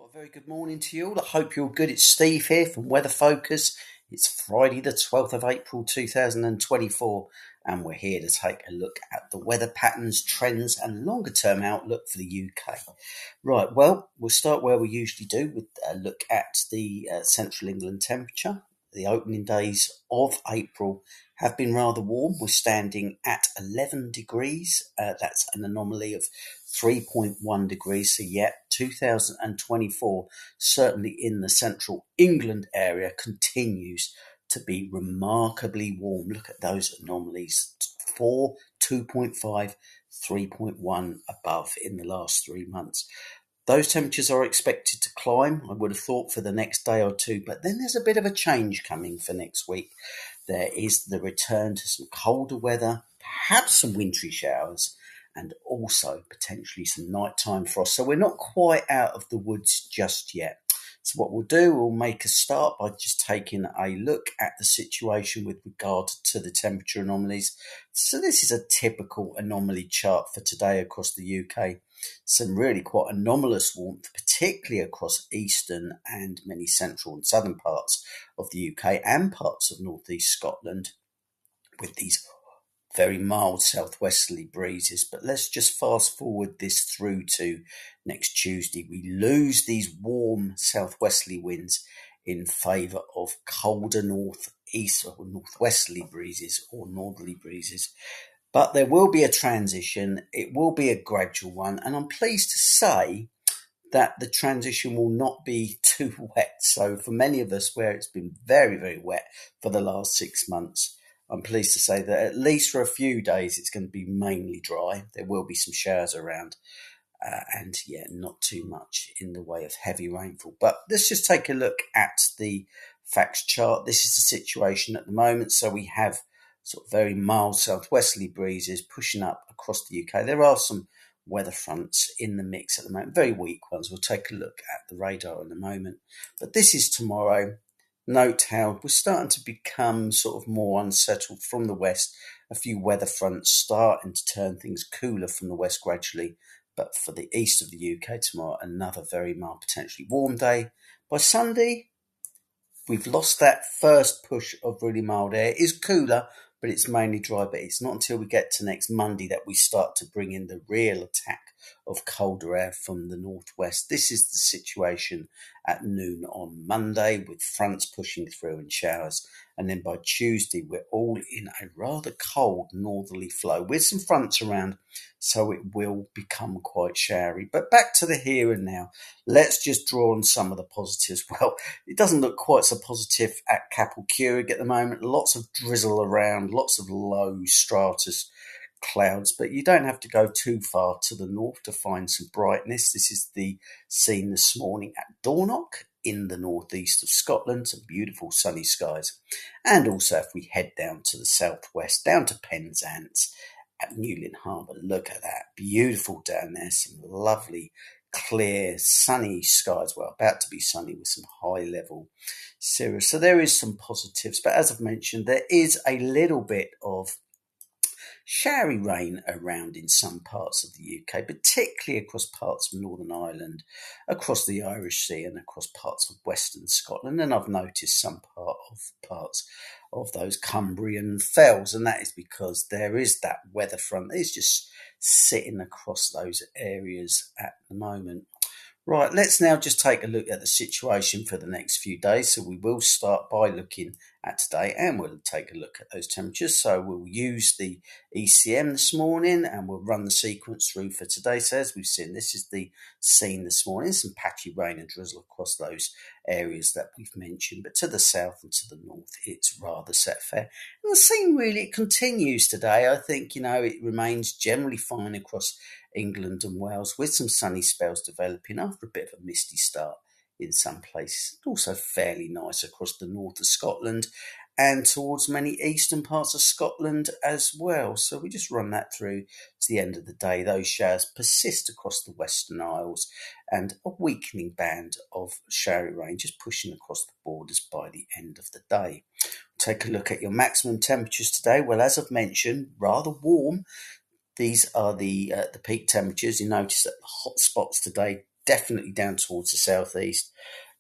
Well, a very good morning to you all. I hope you're good. It's Steve here from Weather Focus. It's Friday, the 12th of April 2024, and we're here to take a look at the weather patterns, trends, and longer term outlook for the UK. Right, well, we'll start where we usually do with a look at the central England temperature. The opening days of April have been rather warm. We're standing at 11 degrees. That's an anomaly of 3.1 degrees. So, yeah, 2024, certainly in the central England area, continues to be remarkably warm. Look at those anomalies: 4, 2.5, 3.1 above in the last 3 months. Those temperatures are expected to climb, I would have thought, for the next day or two, but then there's a bit of a change coming for next week. There is the return to some colder weather, perhaps some wintry showers, and also potentially some nighttime frost. So we're not quite out of the woods just yet. So what we'll do, we'll make a start by just taking a look at the situation with regard to the temperature anomalies. So this is a typical anomaly chart for today across the UK. Some really quite anomalous warmth, particularly across eastern and many central and southern parts of the UK and parts of northeast Scotland, with these very mild southwesterly breezes. But let's just fast forward this through to next Tuesday. We lose these warm southwesterly winds in favour of colder northeast or northwesterly breezes or northerly breezes. But there will be a transition. It will be a gradual one. And I'm pleased to say that the transition will not be too wet. So for many of us, where it's been very, very wet for the last 6 months, I'm pleased to say that at least for a few days, it's going to be mainly dry. There will be some showers around and not too much in the way of heavy rainfall. But let's just take a look at the facts chart. This is the situation at the moment. So we have sort of very mild southwesterly breezes pushing up across the UK. There are some weather fronts in the mix at the moment, very weak ones. We'll take a look at the radar in a moment. But this is tomorrow. Note how we're starting to become sort of more unsettled from the west. A few weather fronts starting to turn things cooler from the west gradually. But for the east of the UK tomorrow, another very mild, potentially warm day. By Sunday, we've lost that first push of really mild air. It is cooler, but it's mainly dry. But it's not until we get to next Monday that we start to bring in the real attack of colder air from the northwest. This is the situation at noon on Monday, with fronts pushing through and showers. And then by Tuesday, we're all in a rather cold northerly flow with some fronts around, so it will become quite showery. But back to the here and now. Let's just draw on some of the positives. Well, it doesn't look quite so positive at Capel Curig at the moment. Lots of drizzle around, lots of low stratus clouds, but you don't have to go too far to the north to find some brightness. This is the scene this morning at Dornoch in the northeast of Scotland. Some beautiful sunny skies. And also if we head down to the southwest, down to Penzance at Newlyn Harbour, look at that, beautiful down there. Some lovely clear sunny skies, well, about to be sunny with some high level cirrus. So there is some positives, but as I've mentioned, there is a little bit of showery rain around in some parts of the UK, particularly across parts of Northern Ireland, across the Irish Sea and across parts of Western Scotland. And I've noticed some parts of those Cumbrian fells, and that is because there is that weather front. It's just sitting across those areas at the moment. Right, let's now just take a look at the situation for the next few days. So we will start by looking at today, and we'll take a look at those temperatures. So we'll use the ECM this morning and we'll run the sequence through for today. So as we've seen, this is the scene this morning. Some patchy rain and drizzle across those areas that we've mentioned, but to the south and to the north, it's rather set fair. And the scene really continues today. I think, it remains generally fine across England and Wales, with some sunny spells developing after a bit of a misty start in some places. Also fairly nice across the north of Scotland and towards many eastern parts of Scotland as well. So we just run that through to the end of the day. Those showers persist across the Western Isles, and a weakening band of showery rain just pushing across the borders by the end of the day. Take a look at your maximum temperatures today. Well, as I've mentioned, rather warm. These are the peak temperatures. You notice that the hot spots today definitely down towards the southeast.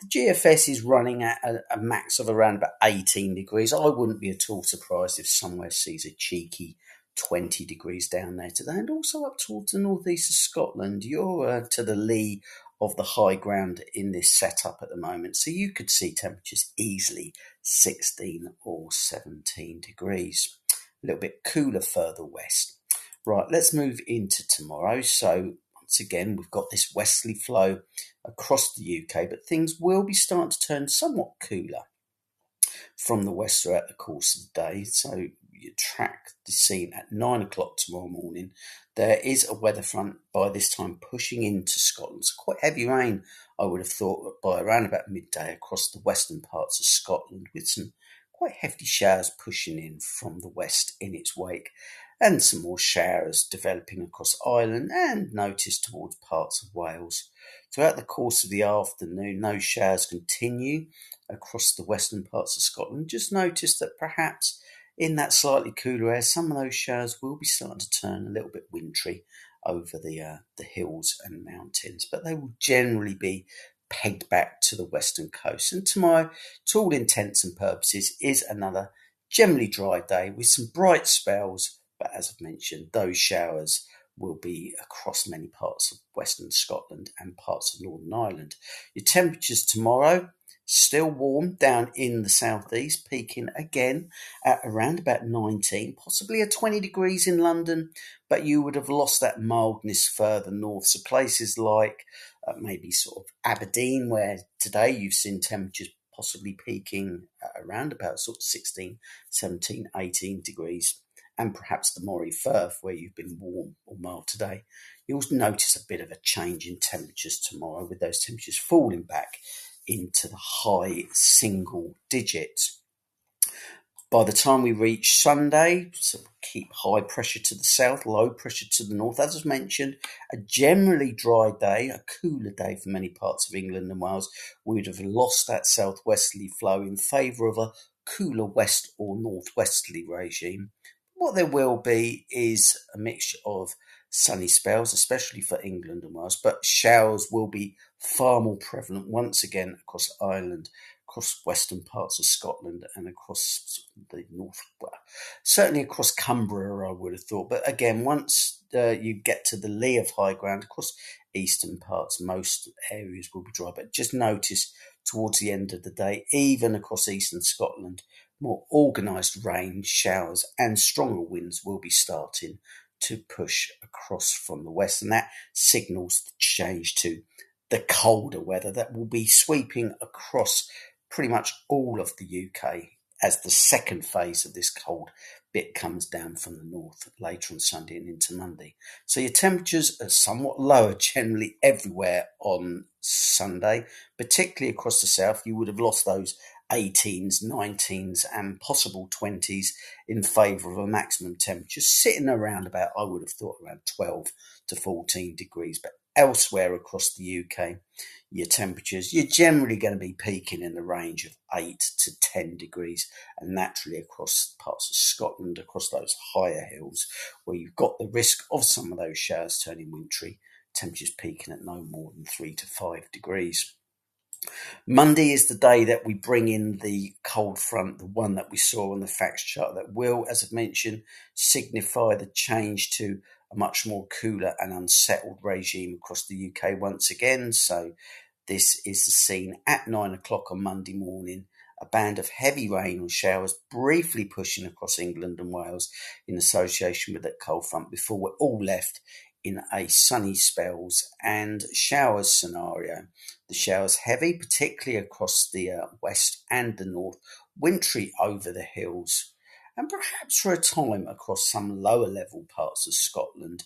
The GFS is running at a max of around about 18 degrees. I wouldn't be at all surprised if somewhere sees a cheeky 20 degrees down there today. And also up towards the northeast of Scotland, you're to the lee of the high ground in this setup at the moment. So you could see temperatures easily 16 or 17 degrees. A little bit cooler further west. Right, let's move into tomorrow. So once again, we've got this westerly flow across the UK, but things will be starting to turn somewhat cooler from the west throughout the course of the day. So you track the scene at 9 o'clock tomorrow morning. There is a weather front by this time pushing into Scotland. So quite heavy rain, I would have thought, by around about midday across the western parts of Scotland, with some quite hefty showers pushing in from the west in its wake, and some more showers developing across Ireland and noticed towards parts of Wales. Throughout the course of the afternoon, those showers continue across the western parts of Scotland. Just notice that perhaps in that slightly cooler air, some of those showers will be starting to turn a little bit wintry over the hills and mountains, but they will generally be pegged back to the western coast. And tomorrow, to all intents and purposes, is another generally dry day with some bright spells, but as I've mentioned, those showers will be across many parts of western Scotland and parts of Northern Ireland. Your temperatures tomorrow, still warm down in the southeast, peaking again at around about 19, possibly a 20 degrees in London, but you would have lost that mildness further north. So places like maybe sort of Aberdeen, where today you've seen temperatures possibly peaking at around about sort of 16, 17, 18 degrees, and perhaps the Moray Firth, where you've been warm or mild today. You'll notice a bit of a change in temperatures tomorrow, with those temperatures falling back into the high single digits. By the time we reach Sunday, so keep high pressure to the south, low pressure to the north. As I've mentioned, a generally dry day, a cooler day for many parts of England and Wales. We'd have lost that southwesterly flow in favour of a cooler west or northwesterly regime. What there will be is a mixture of sunny spells, especially for England and Wales, but showers will be far more prevalent once again across Ireland, across western parts of Scotland, and across the north, well, certainly across Cumbria, I would have thought. But again, once you get to the lee of high ground, across eastern parts, most areas will be dry. But just notice towards the end of the day, even across eastern Scotland, more organised rain, showers, and stronger winds will be starting to push across from the west, and that signals the change to the colder weather that will be sweeping across pretty much all of the UK as the second phase of this cold bit comes down from the north later on Sunday and into Monday. So your temperatures are somewhat lower generally everywhere on Sunday, particularly across the south. You would have lost those 18s, 19s and possible 20s in favour of a maximum temperature sitting around about, I would have thought, around 12 to 14 degrees. But elsewhere across the UK, your temperatures, you're generally going to be peaking in the range of 8 to 10 degrees, and naturally across parts of Scotland, across those higher hills where you've got the risk of some of those showers turning wintry, temperatures peaking at no more than 3 to 5 degrees. Monday is the day that we bring in the cold front, the one that we saw on the facts chart, that will, as I've mentioned, signify the change to a much more cooler and unsettled regime across the UK once again. So this is the scene at 9 o'clock on Monday morning. A band of heavy rain or showers briefly pushing across England and Wales in association with that cold front before we're all left in a sunny spells and showers scenario. The showers heavy, particularly across the west and the north, wintry over the hills, and perhaps for a time across some lower level parts of Scotland.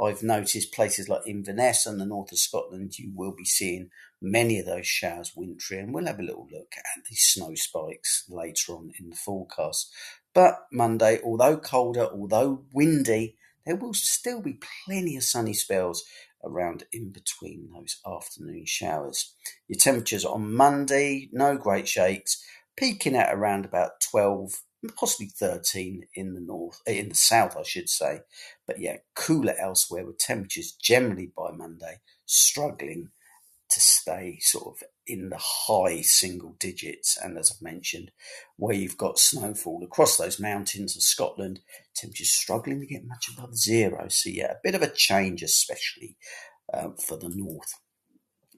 I've noticed places like Inverness and the north of Scotland, you will be seeing many of those showers wintry, and we'll have a little look at the snow spikes later on in the forecast. But Monday, although colder, although windy, there will still be plenty of sunny spells around in between those afternoon showers. Your temperatures on Monday, no great shakes, peaking at around about 12, possibly 13 in the north, in the south, I should say. But yeah, cooler elsewhere with temperatures generally by Monday struggling stay sort of in the high single digits. And as I've mentioned, where you've got snowfall across those mountains of Scotland, temperatures struggling to get much above zero. So yeah, a bit of a change, especially for the north.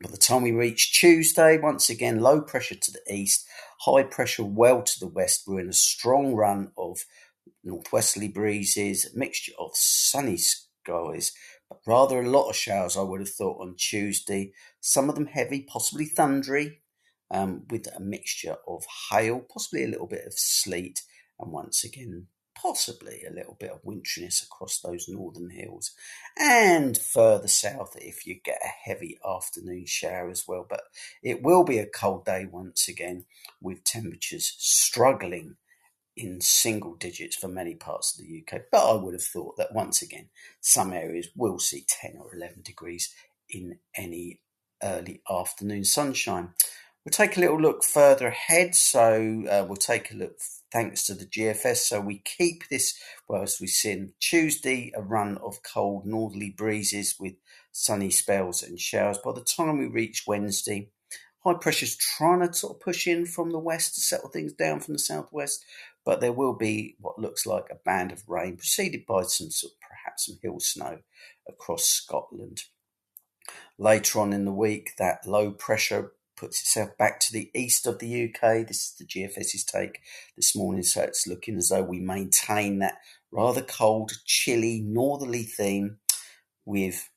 By the time we reach Tuesday, once again, low pressure to the east, high pressure well to the west. We're in a strong run of northwesterly breezes, a mixture of sunny skies, but rather a lot of showers, I would have thought, on Tuesday. Some of them heavy, possibly thundery, with a mixture of hail, possibly a little bit of sleet, and once again, possibly a little bit of winteriness across those northern hills. And further south, if you get a heavy afternoon shower as well. But it will be a cold day once again, with temperatures struggling in single digits for many parts of the UK. But I would have thought that once again, some areas will see 10 or 11 degrees in any early afternoon sunshine. We'll take a little look further ahead. So we'll take a look thanks to the GFS. So we keep this, well, as we've seen, Tuesday, a run of cold northerly breezes with sunny spells and showers. By the time we reach Wednesday, high pressure's trying to sort of push in from the west to settle things down from the southwest, but there will be what looks like a band of rain preceded by some sort of perhaps some hill snow across Scotland. Later on in the week, that low pressure puts itself back to the east of the UK. This is the GFS's take this morning, so it's looking as though we maintain that rather cold, chilly, northerly theme with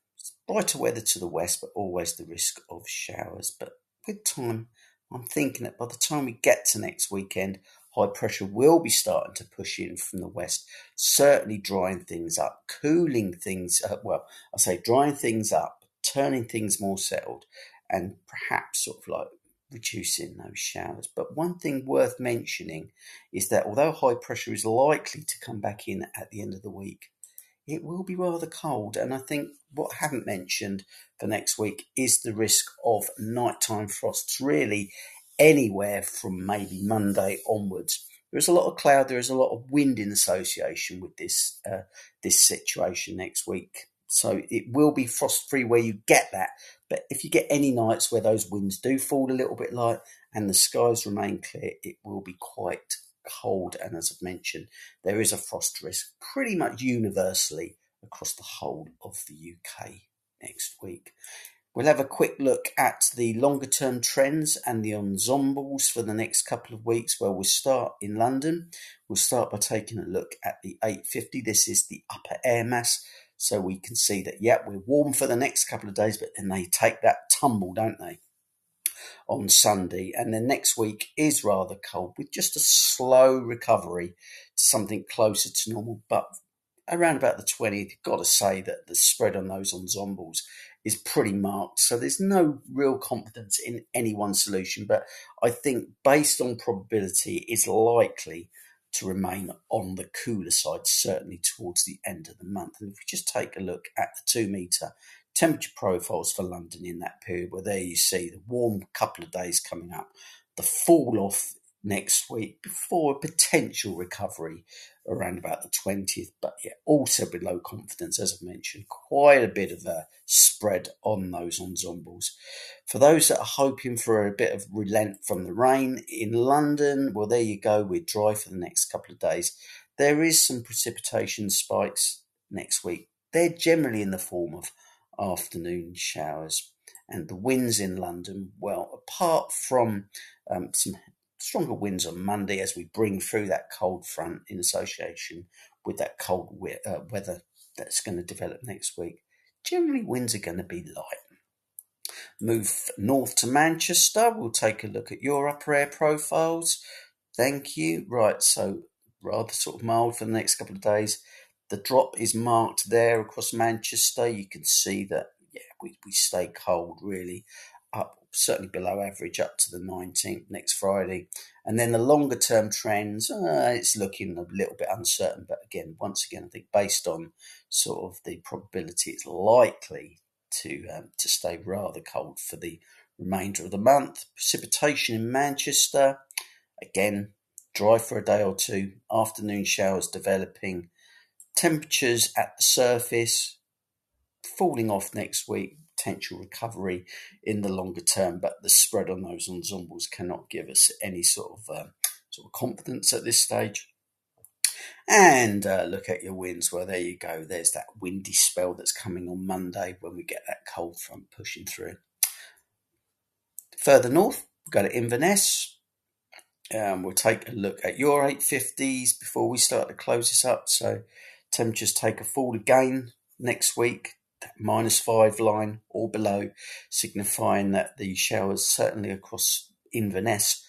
brighter weather to the west, but always the risk of showers. But with time, I'm thinking that by the time we get to next weekend, high pressure will be starting to push in from the west, certainly drying things up, cooling things up. Well, I say drying things up, turning things more settled, and perhaps sort of like reducing those showers. But one thing worth mentioning is that although high pressure is likely to come back in at the end of the week, it will be rather cold. And I think what I haven't mentioned for next week is the risk of nighttime frosts, really anywhere from maybe Monday onwards. There is a lot of cloud, there is a lot of wind in association with this situation next week. So it will be frost-free where you get that. But if you get any nights where those winds do fall a little bit light and the skies remain clear, it will be quite cold. And as I've mentioned, there is a frost risk pretty much universally across the whole of the UK next week. We'll have a quick look at the longer term trends and the ensembles for the next couple of weeks, where we'll start in London. We'll start by taking a look at the 850. This is the upper air mass. So we can see that, we're warm for the next couple of days, but then they take that tumble, don't they, on Sunday. And then next week is rather cold with just a slow recovery to something closer to normal. But around about the 20th, you've got to say that the spread on those ensembles is pretty marked. So there's no real confidence in any one solution. But I think based on probability, it's likely to remain on the cooler side, certainly towards the end of the month. And if we just take a look at the 2 metre temperature profiles for London in that period, where there you see the warm couple of days coming up, the fall off next week before a potential recovery around about the 20th. But also below confidence, as I've mentioned, quite a bit of a spread on those ensembles. For those that are hoping for a bit of relent from the rain in London, well, there you go. We're dry for the next couple of days. There is some precipitation spikes next week. They're generally in the form of afternoon showers. And the winds in London, well, apart from some stronger winds on Monday as we bring through that cold front in association with that cold weather that's going to develop next week, generally winds are going to be light. Move north to Manchester. We'll take a look at your upper air profiles. Thank you. Right, so rather sort of mild for the next couple of days. The drop is marked there across Manchester. You can see that, we stay cold really, up certainly below average up to the 19th next Friday. And then the longer term trends, it's looking a little bit uncertain. But again, once again, I think based on sort of the probability, it's likely to stay rather cold for the remainder of the month. Precipitation in Manchester, again, dry for a day or two. Afternoon showers developing. Temperatures at the surface falling off next week. potential recovery in the longer term, but the spread on those ensembles cannot give us any sort of confidence at this stage. And look at your winds. Well, there you go. There's that windy spell that's coming on Monday when we get that cold front pushing through. Further north, we've got Inverness. We'll take a look at your 850s before we start to close this up. So temperatures take a fall again next week, that -5 line or below, signifying that the showers certainly across Inverness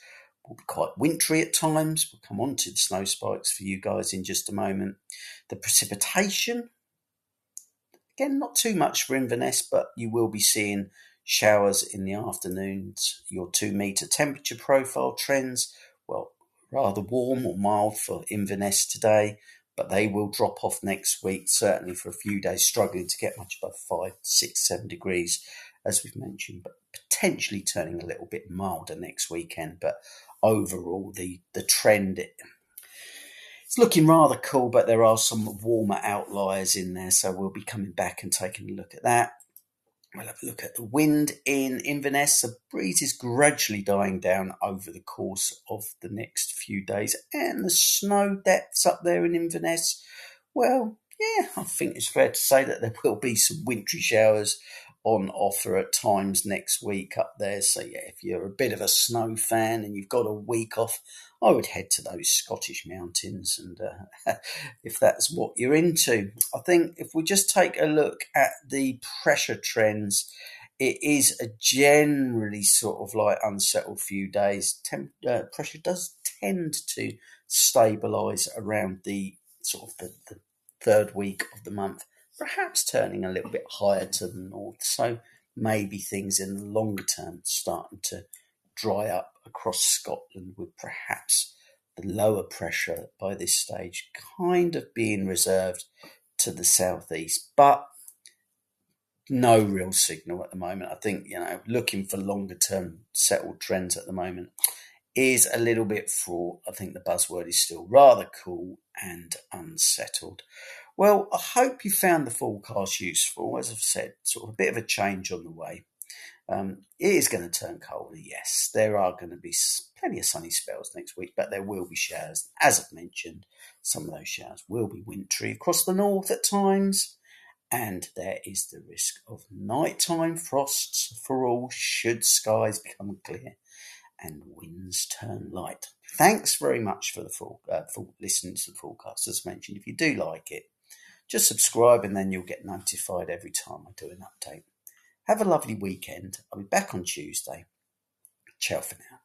will be quite wintry at times. We'll come on to the snow spikes for you guys in just a moment. The precipitation, again, not too much for Inverness, but you will be seeing showers in the afternoons. Your 2-metre temperature profile trends, well, rather warm or mild for Inverness today, but they will drop off next week, certainly for a few days, struggling to get much above 5, 6, 7 degrees, as we've mentioned, but potentially turning a little bit milder next weekend. But overall, the trend, it's looking rather cool, but there are some warmer outliers in there, so we'll be coming back and taking a look at that. We'll have a look at the wind in Inverness. The breeze is gradually dying down over the course of the next few days. And the snow depths up there in Inverness, well, yeah, I think it's fair to say that there will be some wintry showers on offer at times next week up there. So yeah, if you're a bit of a snow fan and you've got a week off, I would head to those Scottish mountains, and if that's what you're into. I think if we just take a look at the pressure trends, it is a generally sort of like unsettled few days. Pressure does tend to stabilise around the sort of the third week of the month, perhaps turning a little bit higher to the north. So maybe things in the longer term starting to dry up across Scotland, with perhaps the lower pressure by this stage kind of being reserved to the southeast. But no real signal at the moment. I think, looking for longer term settled trends at the moment is a little bit fraught. I think the buzzword is still rather cool and unsettled. Well, I hope you found the forecast useful. As I've said, sort of a bit of a change on the way. It is going to turn colder, yes. There are going to be plenty of sunny spells next week, but there will be showers. As I've mentioned, some of those showers will be wintry across the north at times, and there is the risk of nighttime frosts for all should skies become clear and winds turn light. Thanks very much for listening to the forecast. As mentioned, if you do like it, just subscribe and then you'll get notified every time I do an update. Have a lovely weekend. I'll be back on Tuesday. Ciao for now.